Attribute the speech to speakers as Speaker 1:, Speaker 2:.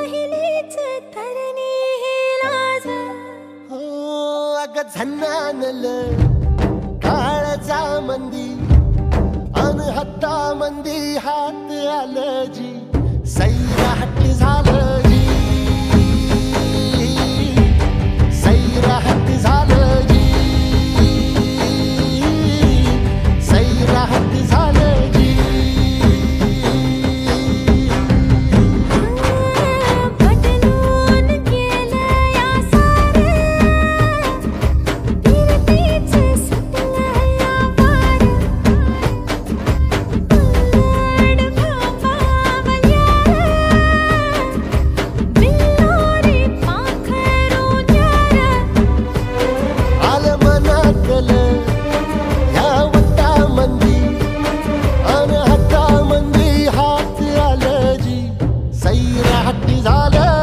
Speaker 1: पहिलीच तरणी ही लाज
Speaker 2: हो अग झन्नानल काळजा मंदी अन हत्ता मंदी हात आलं जी सैरा हट्ट झालं जी सैरा हट्ट झालं जी सैरा हट्ट झालं जी
Speaker 1: पटलून केलं या सारं फिरतीच सुटलं या पार उलट भापावल्यार बिल्लोरी पाखरून यार
Speaker 2: आलं मनातलं ह्या वट्टामंदी अन हट्टामंदी हात आलं जी सैरा हट्टी झालं